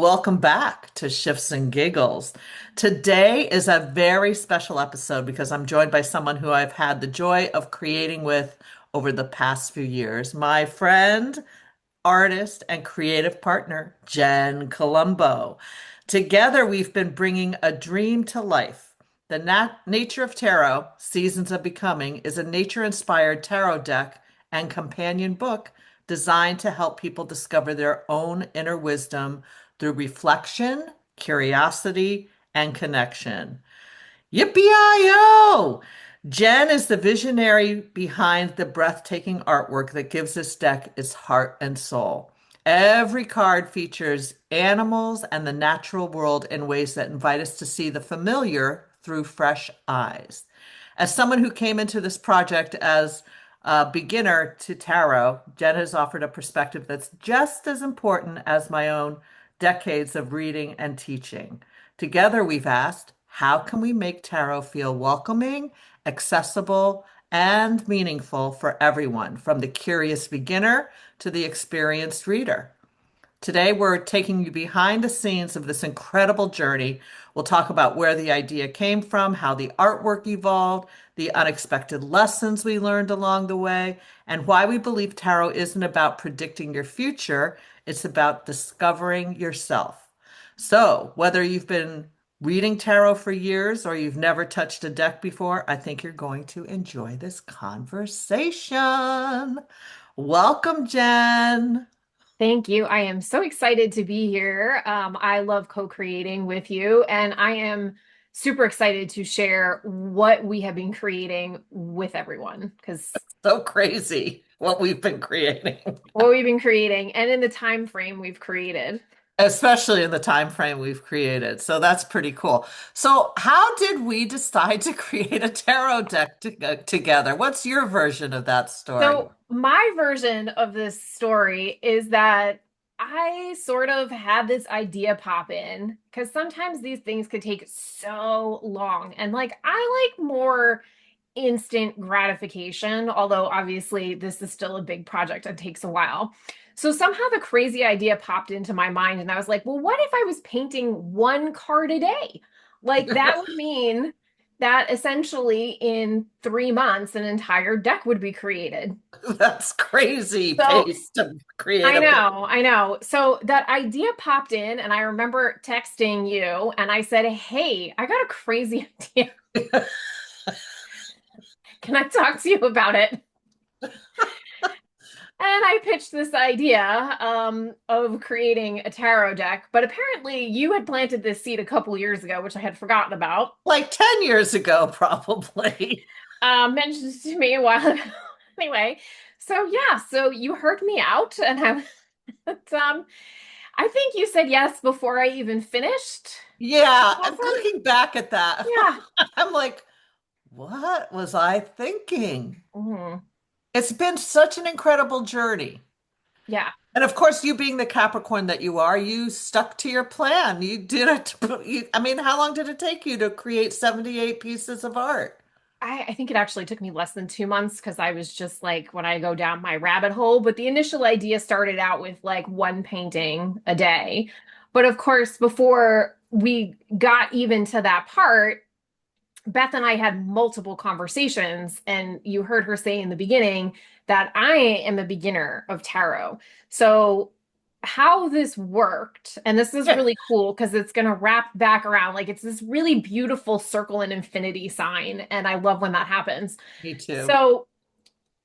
welcome back to Shifts and Giggles. Today is a very special episode because I'm joined by someone who I've had the joy of creating with over the past few years, my friend, artist, and creative partner, Jen Colombo. Together, we've been bringing a dream to life. The Nature of Tarot, Seasons of Becoming, is a nature-inspired tarot deck and companion book designed to help people discover their own inner wisdom through reflection, curiosity, and connection. Yippee-i-yo! Jen is the visionary behind the breathtaking artwork that gives this deck its heart and soul. Every card features animals and the natural world in ways that invite us to see the familiar through fresh eyes. As someone who came into this project as a beginner to tarot, Jen has offered a perspective that's just as important as my own decades of reading and teaching. Together, we've asked, how can we make tarot feel welcoming, accessible, and meaningful for everyone, from the curious beginner to the experienced reader? Today, we're taking you behind the scenes of this incredible journey. We'll talk about where the idea came from, how the artwork evolved, the unexpected lessons we learned along the way, and why we believe tarot isn't about predicting your future, it's about discovering yourself. So, whether you've been reading tarot for years or you've never touched a deck before, I think you're going to enjoy this conversation. Welcome, Jen. Thank you. I am so excited to be here. I love co-creating with you, and I am super excited to share what we have been creating with everyone because So crazy what we've been creating, what we've been creating and in the time frame we've created. especially in the time frame we've created. So that's pretty cool. So how did we decide to create a tarot deck together? What's your version of that story? So my version of this story is that I sort of had this idea pop in because sometimes these things could take so long. And like I like more instant gratification, although obviously this is still a big project and takes a while. So somehow the crazy idea popped into my mind, and I was like, well, what if I was painting one card a day? Like that would mean that essentially in 3 months, an entire deck would be created. That's crazy So pace to create a. I know. So that idea popped in, and I remember texting you, and I said, hey, I got a crazy idea. Can I talk to you about it? And I pitched this idea of creating a tarot deck, but apparently you had planted this seed a couple years ago, which I had forgotten about. Like 10 years ago, probably. Mentioned it to me a while ago. Anyway, so yeah, so you heard me out, and I think you said yes before I even finished. Yeah, That and sound- looking back at that, Yeah. I'm like, what was I thinking? Mhm. It's been such an incredible journey. Yeah. And of course, you being the Capricorn that you are, you stuck to your plan. You did it. I mean, how long did it take you to create 78 pieces of art? I think it actually took me less than 2 months because I was just like when I go down my rabbit hole. But the initial idea started out with like one painting a day. But of course, before we got even to that part, Beth and I had multiple conversations, and you heard her say in the beginning that I am a beginner of tarot. So, how this worked, and this is Yeah, really cool because it's going to wrap back around like it's this really beautiful circle and infinity sign. And I love when that happens. me too. So,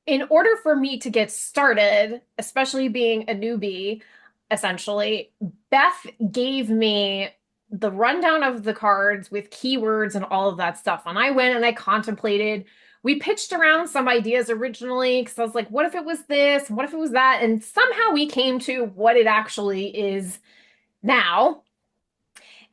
in order for me to get started, especially being a newbie, essentially, Beth gave me the rundown of the cards with keywords and all of that stuff. And I went and I contemplated. We pitched around some ideas originally because I was like, what if it was this? What if it was that? And somehow we came to what it actually is now.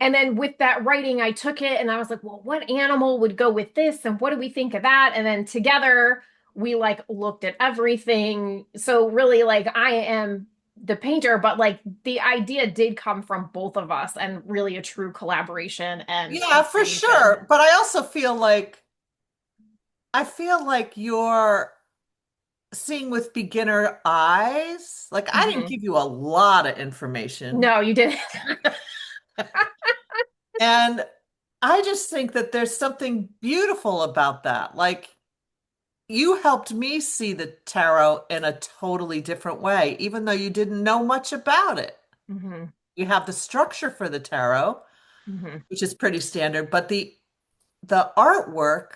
And then with that writing, I took it and I was like, well, what animal would go with this? And what do we think of that? And then together we like looked at everything. So really like I am the painter, but like the idea did come from both of us and really a true collaboration and Yeah, for creation. sure. But I also feel like you're seeing with beginner eyes. Like I didn't Hmm. give you a lot of information. No, you didn't. And I just think that there's something beautiful about that. Like you helped me see the tarot in a totally different way, even though you didn't know much about it. Hmm. You have the structure for the tarot, Hmm. which is pretty standard, but the artwork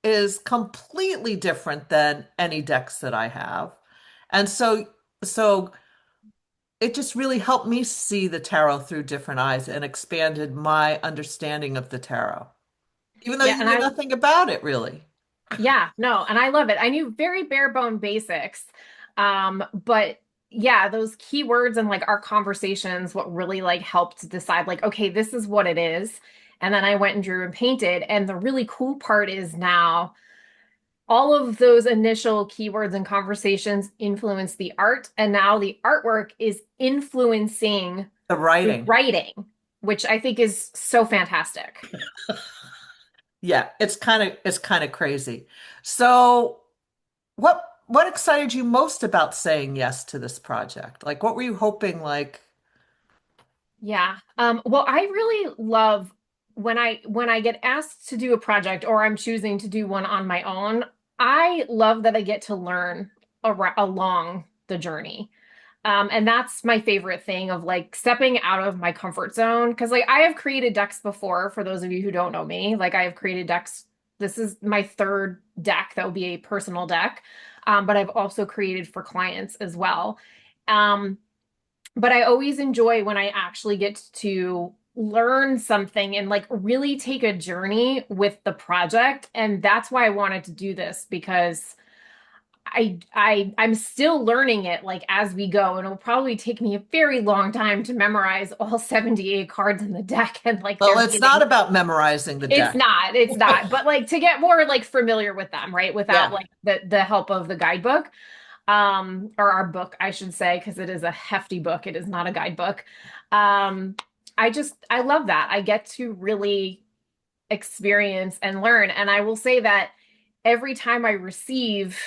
is completely different than any decks that I have. And so it just really helped me see the tarot through different eyes and expanded my understanding of the tarot, even though Yeah, you and knew I nothing about it really. yeah, no, and I love it. I knew very bare bone basics. But yeah, those keywords and like our conversations, what really like helped decide like, okay, this is what it is. And then I went and drew and painted. And the really cool part is now all of those initial keywords and conversations influence the art. And now the artwork is influencing The the writing. writing, which I think is so fantastic. Yeah, it's kind of crazy. So what excited you most about saying yes to this project? Like what were you hoping like Yeah. Well, I really love when I get asked to do a project or I'm choosing to do one on my own, I love that I get to learn along the journey. And that's my favorite thing of like stepping out of my comfort zone. Because like I have created decks before, for those of you who don't know me, like I have created decks. This is my third deck that will be a personal deck. But I've also created for clients as well. Um, but I always enjoy when I actually get to learn something and like really take a journey with the project. And that's why I wanted to do this because I'm still learning it like as we go, and it'll probably take me a very long time to memorize all 78 cards in the deck and like well, there it's being not about memorizing the it's deck. not, it's not, but like to get more like familiar with them, right? Without Yeah. like the help of the guidebook, or our book, I should say, because it is a hefty book. It is not a guidebook. Um, I love that. I get to really experience and learn. And I will say that every time I receive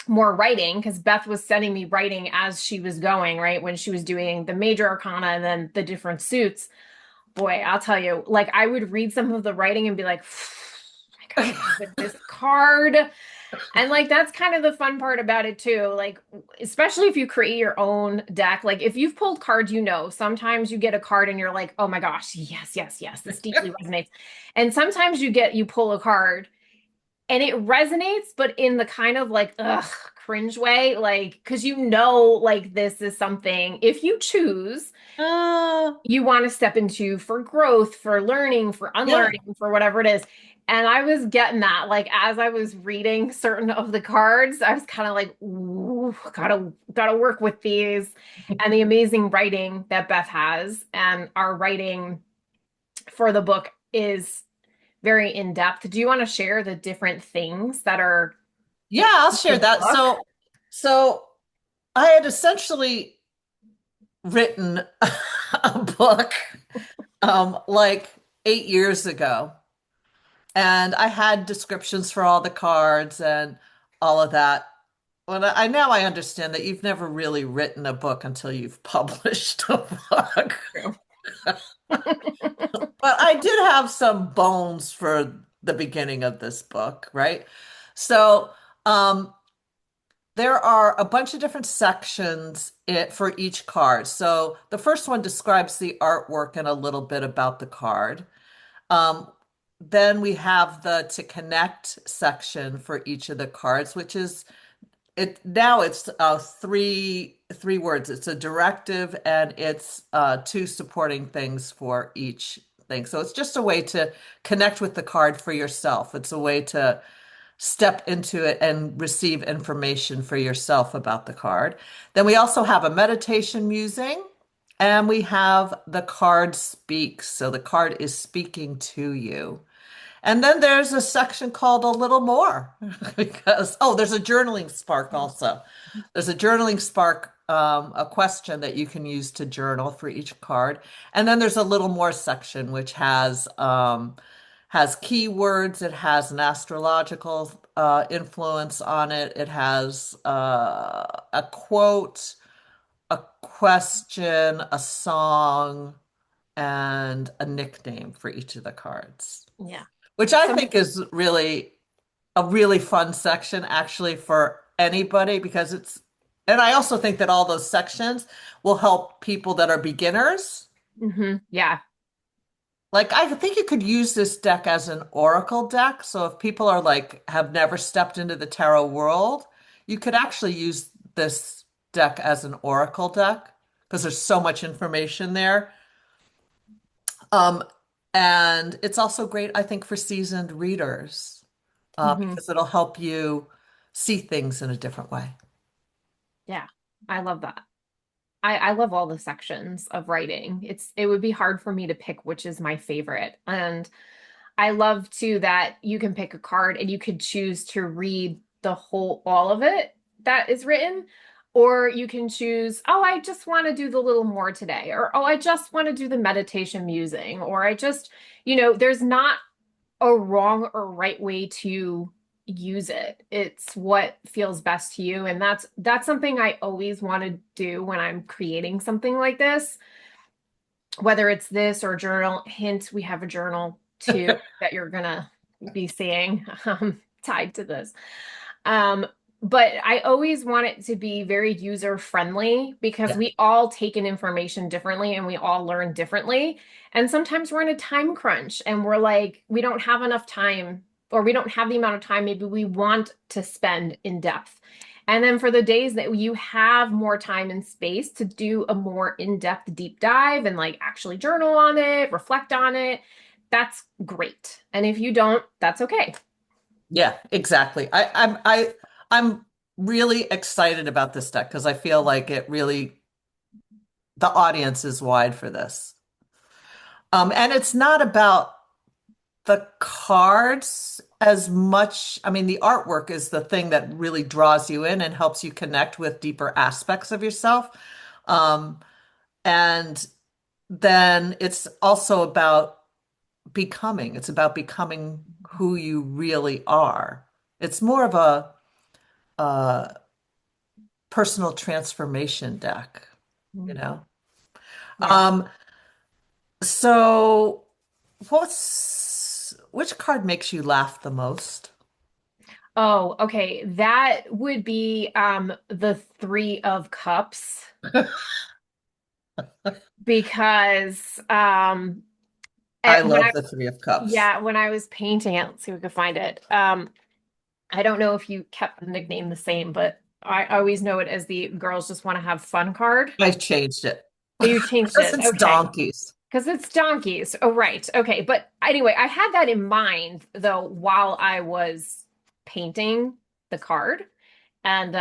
more writing, because Beth was sending me writing as she was going, right? When she was doing the major arcana and then the different suits. Boy, I'll tell you, like I would read some of the writing and be like, I gotta go with this card. And like that's kind of the fun part about it too. Like, especially if you create your own deck, like if you've pulled cards, sometimes you get a card and you're like, oh my gosh, yes, yes, yes, this deeply resonates. And sometimes you pull a card and it resonates, but in the kind of like, ugh, cringe way, like, because like this is something, if you choose, Uh, you want to step into for growth, for learning, for yeah. unlearning, for whatever it is. And I was getting that. Like as I was reading certain of the cards, I was kind of like, ooh, gotta work with these. And the amazing writing that Beth has, and our writing for the book is very in depth. Do you want to share the different things that are Yeah, in I'll share the that. book? So I had essentially written a book like 8 years ago. And I had descriptions for all the cards and all of that. Well, I now I understand that you've never really written a book until you've published a book. True. But I did have some bones for the beginning of this book, right? So, um, there are a bunch of different sections for each card. So the first one describes the artwork and a little bit about the card. Um, then we have the to connect section for each of the cards, which is it now it's three words. It's a directive and it's two supporting things for each thing. So it's just a way to connect with the card for yourself. It's a way to step into it and receive information for yourself about the card. Then we also have a meditation musing and we have the card speaks. So the card is speaking to you. And then there's a section called a little more because, oh, there's a journaling spark also. There's a journaling spark, a question that you can use to journal for each card. And then there's a little more section, which has has keywords. It has an astrological influence on it. It has a quote, a question, a song, and a nickname for each of the cards, Yeah. which I Some think is really a really fun section actually for anybody because and I also think that all those sections will help people that are beginners. yeah. Like I think you could use this deck as an oracle deck. So if people are like have never stepped into the tarot world, you could actually use this deck as an oracle deck because there's so much information there. Um, and it's also great, I think, for seasoned readers hmm because it'll help you see things in a different way. Yeah. I love that. I love all the sections of writing. It would be hard for me to pick which is my favorite. And I love too that you can pick a card and you could choose to read the whole all of it that is written, or you can choose, oh, I just want to do the little more today, or oh, I just want to do the meditation musing, or I just, there's not a wrong or right way to use it. It's what feels best to you. And that's something I always want to do when I'm creating something like this, whether it's this or journal. Hint, we have a journal too that you're gonna be seeing tied to this. Um, but I always want it to be very user friendly because Yeah. we all take in information differently and we all learn differently. And sometimes we're in a time crunch and we're like, we don't have enough time or we don't have the amount of time maybe we want to spend in depth. And then for the days that you have more time and space to do a more in-depth deep dive and like actually journal on it, reflect on it, that's great. And if you don't, that's okay. Yeah, exactly. I'm really excited about this deck because I feel like it really the audience is wide for this. And it's not about the cards as much. I mean, the artwork is the thing that really draws you in and helps you connect with deeper aspects of yourself. Um, and then it's also about becoming. It's about becoming who you really are. It's more of a personal transformation deck, you Mm. know? Yeah. Um, so which card makes you laugh the most? Oh, okay. That would be the Three of Cups because I when love I the Three of Cups. yeah, when I was painting it, let's see if we can find it. I don't know if you kept the nickname the same, but I always know it as the girls just want to have fun card. I changed it You changed because it. it's Okay. donkeys. Because it's donkeys. Oh, right. Okay. But anyway, I had that in mind though while I was painting the card. And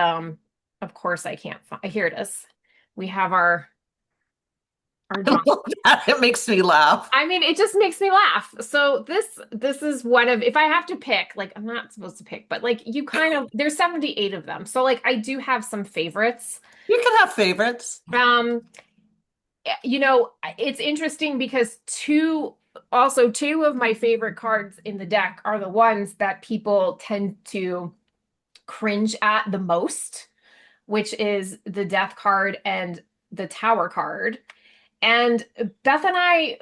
of course I can't find here it is. We have our I donkey. love that. It makes me laugh. I mean, it just makes me laugh. So this is one of if I have to pick, like I'm not supposed to pick, but like you kind of there's 78 of them. So like I do have some favorites. You can have favorites. Um, it's interesting because two of my favorite cards in the deck are the ones that people tend to cringe at the most, which is the Death card and the Tower card. And Beth and I,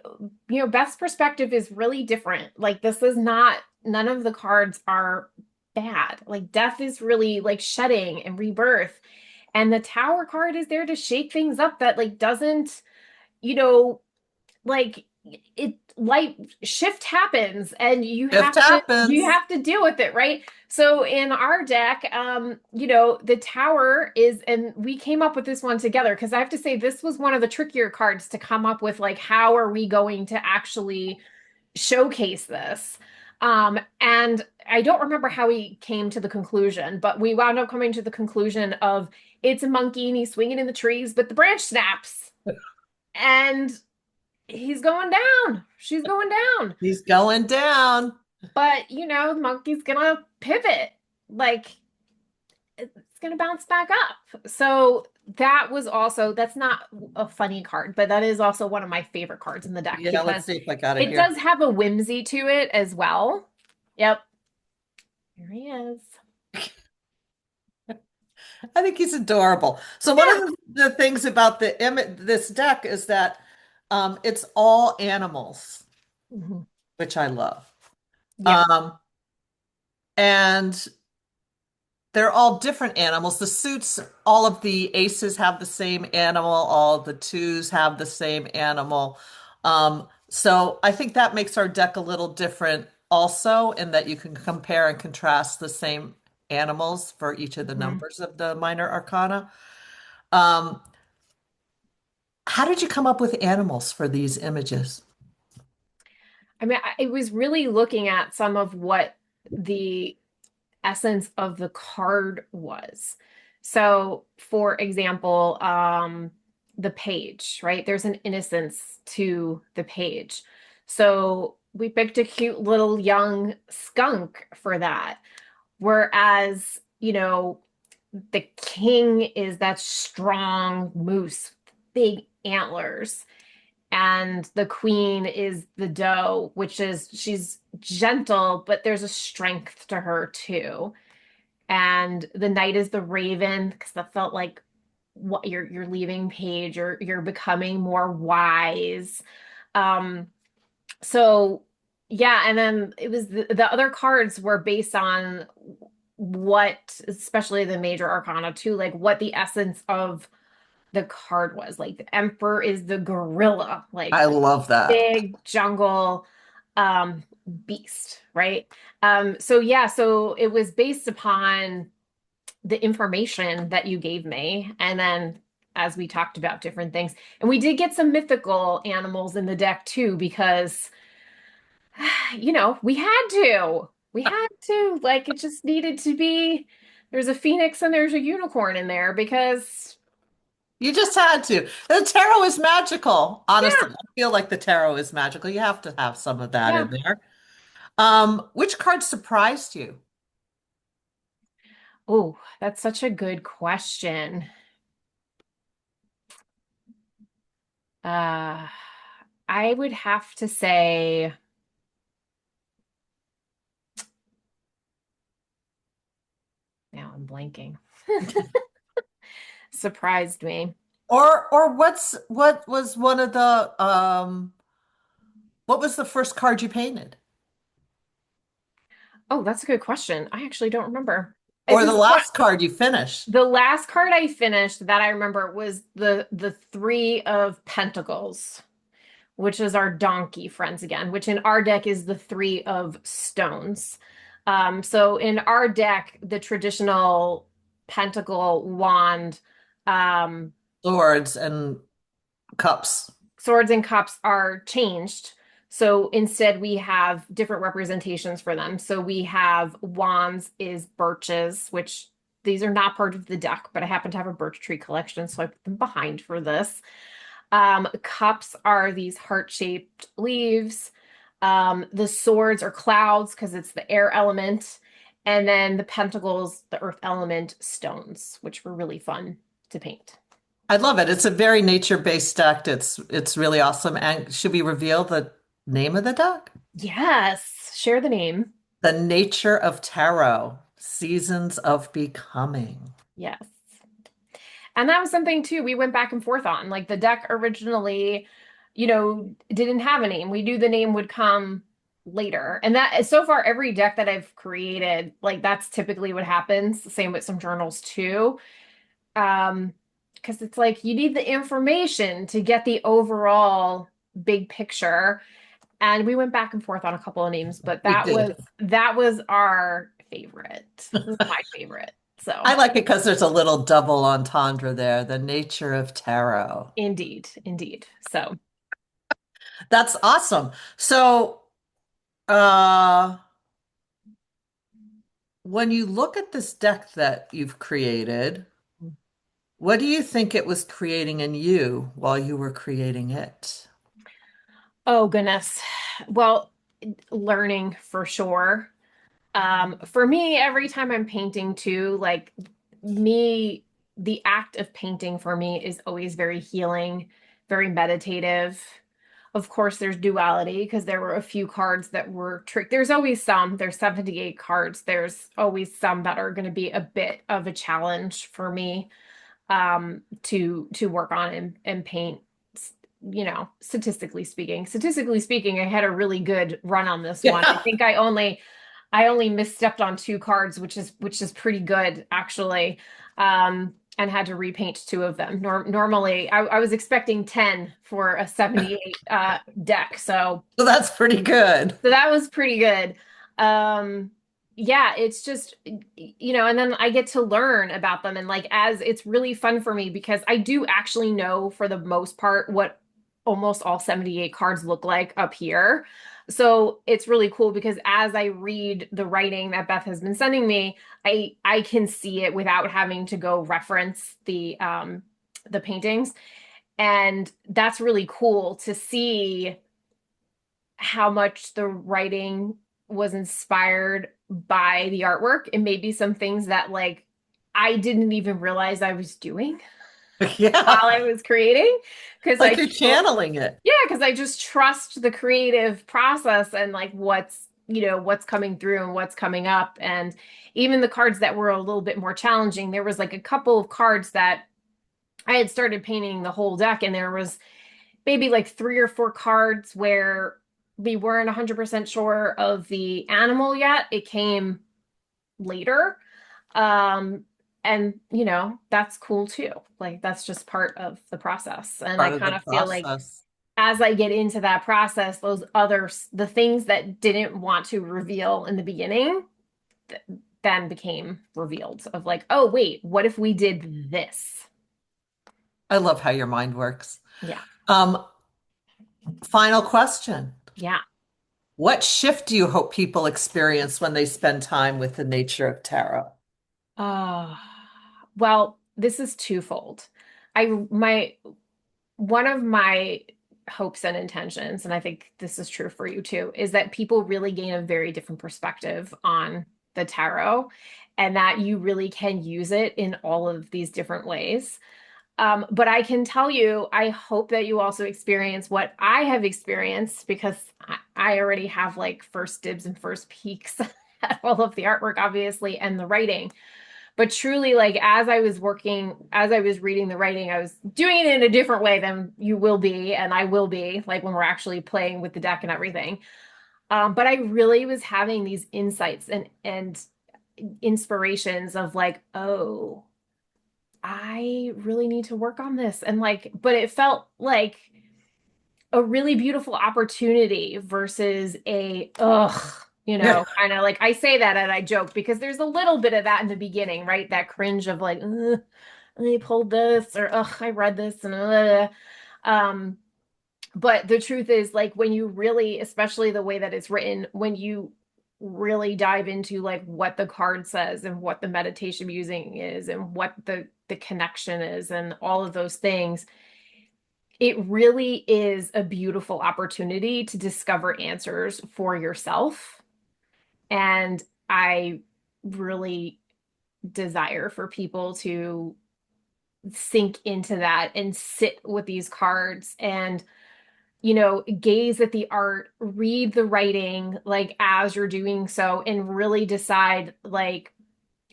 Beth's perspective is really different. Like, this is not, none of the cards are bad. Like, death is really like shedding and rebirth. And the Tower card is there to shake things up that, like, doesn't, you know, like it life shift happens and If it you happens. have to deal with it, right? So in our deck, the tower is, and we came up with this one together because I have to say this was one of the trickier cards to come up with, like how are we going to actually showcase this. And I don't remember how we came to the conclusion, but we wound up coming to the conclusion of it's a monkey and he's swinging in the trees, but the branch snaps and he's going down. She's going down. He's going down. But, the monkey's gonna pivot. Like, it's gonna bounce back up. So that was also, that's not a funny card, but that is also one of my favorite cards in the deck Yeah, let's because see if I got it it here. does have a whimsy to it as well. Yep, here he is. I think he's adorable. So one Yeah. of the things about this deck is that it's all animals, Mhm. which I love. Yeah. Um, and they're all different animals. The suits, all of the aces have the same animal, all the twos have the same animal. So I think that makes our deck a little different also, in that you can compare and contrast the same animals for each of the Mhm. numbers of the minor arcana. Um, how did you come up with animals for these images? I mean, I was really looking at some of what the essence of the card was. So, for example, the page, right? There's an innocence to the page. So, we picked a cute little young skunk for that. Whereas, the king is that strong moose, big antlers. And the queen is the doe, which is she's gentle, but there's a strength to her too. And the knight is the raven because that felt like what you're leaving page, you're becoming more wise. Um, so yeah, and then it was the other cards were based on what, especially the major arcana too, like what the essence of the card was. Like the emperor is the gorilla, like I love that. big jungle um beast, right? So yeah, so it was based upon the information that you gave me, and then as we talked about different things, and we did get some mythical animals in the deck too, because we had to like it just needed to be. There's a phoenix and there's a unicorn in there because You just had to. The tarot is magical. yeah, Honestly, I feel like the tarot is magical. You have to have some of that yeah. in there. Which card surprised you? Oh, that's such a good question. Uh, I would have to say, now I'm blanking. Surprised me. Or what was one of the what was the first card you painted? Oh, that's a good question. I actually don't remember. It Or the was what last card you finished? the last card I finished that I remember was the three of pentacles, which is our donkey friends again, which in our deck is the three of stones. So in our deck, the traditional pentacle wand, um, Swords and cups. swords and cups are changed. So instead, we have different representations for them. So we have wands is birches, which these are not part of the deck, but I happen to have a birch tree collection, so I put them behind for this. Cups are these heart-shaped leaves. The swords are clouds because it's the air element. And then the pentacles, the earth element stones, which were really fun to paint. I love it. It's a very nature-based deck. It's really awesome. And should we reveal the name of the deck? Yes, share the name. The Nature of Tarot, Seasons of Becoming. Yes. And that was something too we went back and forth on. Like the deck originally, didn't have a name. We knew the name would come later. And that so far every deck that I've created, like that's typically what happens. Same with some journals too. Um, because it's like you need the information to get the overall big picture. And we went back and forth on a couple of names, but We that was did. that was our favorite. It was my favorite. So I like it because there's a little double entendre there, the nature of tarot. indeed, indeed. So That's awesome. So, uh, when you look at this deck that you've created, what do you think it was creating in you while you were creating it? oh goodness. Well, learning for sure. For me, every time I'm painting too, like me. the act of painting for me is always very healing, very meditative. Of course, there's duality because there were a few cards that were tricked. There's always some. There's 78 cards. There's always some that are going to be a bit of a challenge for me to work on and paint. Statistically speaking, I had a really good run on this one. I Yeah. think I only misstepped on two cards, which is pretty good actually. And had to repaint two of them. Normally, I was expecting 10 for a 78 deck, So that's pretty good. so that was pretty good. Um, yeah, it's just, and then I get to learn about them. And like, as it's really fun for me because I do actually know for the most part what almost all 78 cards look like up here. So it's really cool because as I read the writing that Beth has been sending me, I can see it without having to go reference the paintings. And that's really cool to see how much the writing was inspired by the artwork and maybe some things that like I didn't even realize I was doing while Yeah. I was creating because Like you're channeling it. yeah, because I just trust the creative process and like what's coming through and what's coming up. And even the cards that were a little bit more challenging, there was like a couple of cards that I had started painting the whole deck and there was maybe like three or four cards where we weren't 100% sure of the animal yet. It came later. Um, and that's cool too. Like that's just part of the process. And I Part of the kind of feel like process. as I get into that process, the things that didn't want to reveal in the beginning th then became revealed of like, oh, wait, what if we did this? I love how your mind works. Yeah. Um, Final question. Yeah. What shift do you hope people experience when they spend time with the nature of tarot? Uh, well, this is twofold. My one of my hopes and intentions, and I think this is true for you too, is that people really gain a very different perspective on the tarot and that you really can use it in all of these different ways. But I can tell you, I hope that you also experience what I have experienced because I already have like first dibs and first peeks at all of the artwork, obviously, and the writing. But truly, like as I was reading the writing, I was doing it in a different way than you will be, and I will be, like when we're actually playing with the deck and everything. But I really was having these insights and inspirations of like, oh, I really need to work on this. And like, but it felt like a really beautiful opportunity versus a Yeah. kind of like I say that and I joke because there's a little bit of that in the beginning, right? That cringe of like, I pulled this or I read this and um but the truth is like when you really, especially the way that it's written, when you really dive into like what the card says and what the meditation using is and what the connection is and all of those things, it really is a beautiful opportunity to discover answers for yourself. And I really desire for people to sink into that and sit with these cards and gaze at the art, read the writing like as you're doing so and really decide like,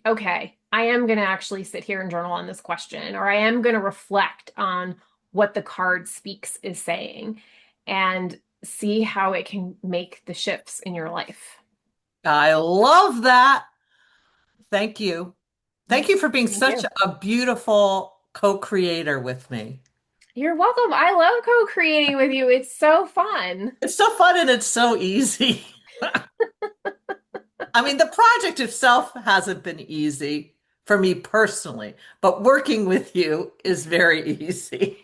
okay, I am going to actually sit here and journal on this question, or I am going to reflect on what the card speaks is saying and see how it can make the shifts in your life. I love that. Thank you. Yeah, Thank you for being thank such you. a beautiful co-creator with me. You're welcome. I love co-creating with you. It's so fun. It's so fun and it's so easy. I mean, the project itself hasn't been easy for me personally, but working with you is very easy.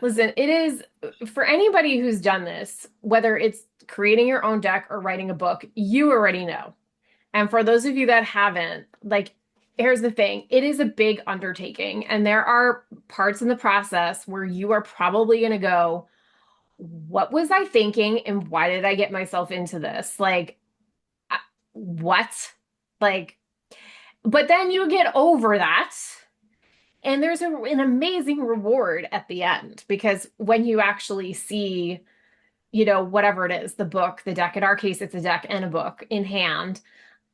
Listen, it is for anybody who's done this, whether it's creating your own deck or writing a book, you already know. And for those of you that haven't, like, here's the thing, it is a big undertaking. And there are parts in the process where you are probably going to go, what was I thinking? And why did I get myself into this? Like, what? Like, but then you get over that And there's an amazing reward at the end because when you actually see, whatever it is, the book, the deck, in our case, it's a deck and a book in hand.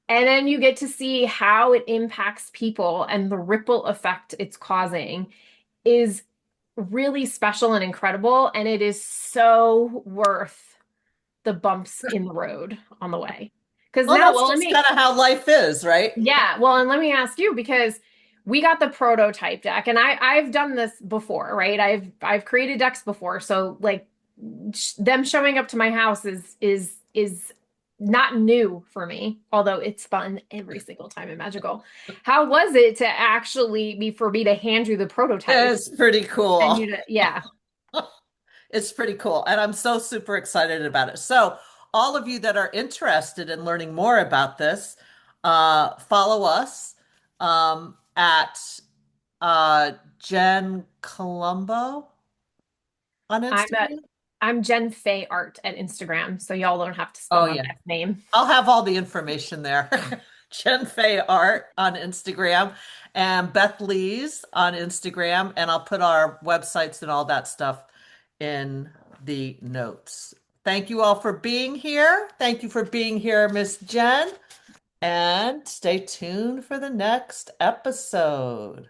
And then you get to see how it impacts people and the ripple effect it's causing is really special and incredible. And it is so worth the bumps in the road on the way. Because Well, now, that's well, just kind of how life is, right? yeah, well, and let me ask you because we got the prototype deck and I've done this before, right? I've created decks before. So like them showing up to my house is not new for me, although it's fun every single time in Magical. How was it to actually be for me to hand you the prototype It's pretty and cool. you to, yeah. It's pretty cool. And I'm so super excited about it. So, all of you that are interested in learning more about this, follow us at Jen Colombo on I'm at Instagram. I'm Jen Fay Art at Instagram, so y'all don't have to spell Oh, my yeah. last name. I'll have all the information there. Jen Fay Art on Instagram and Beth Lees on Instagram. And I'll put our websites and all that stuff in the notes. Thank you all for being here. Thank you for being here, Miss Jen. And stay tuned for the next episode.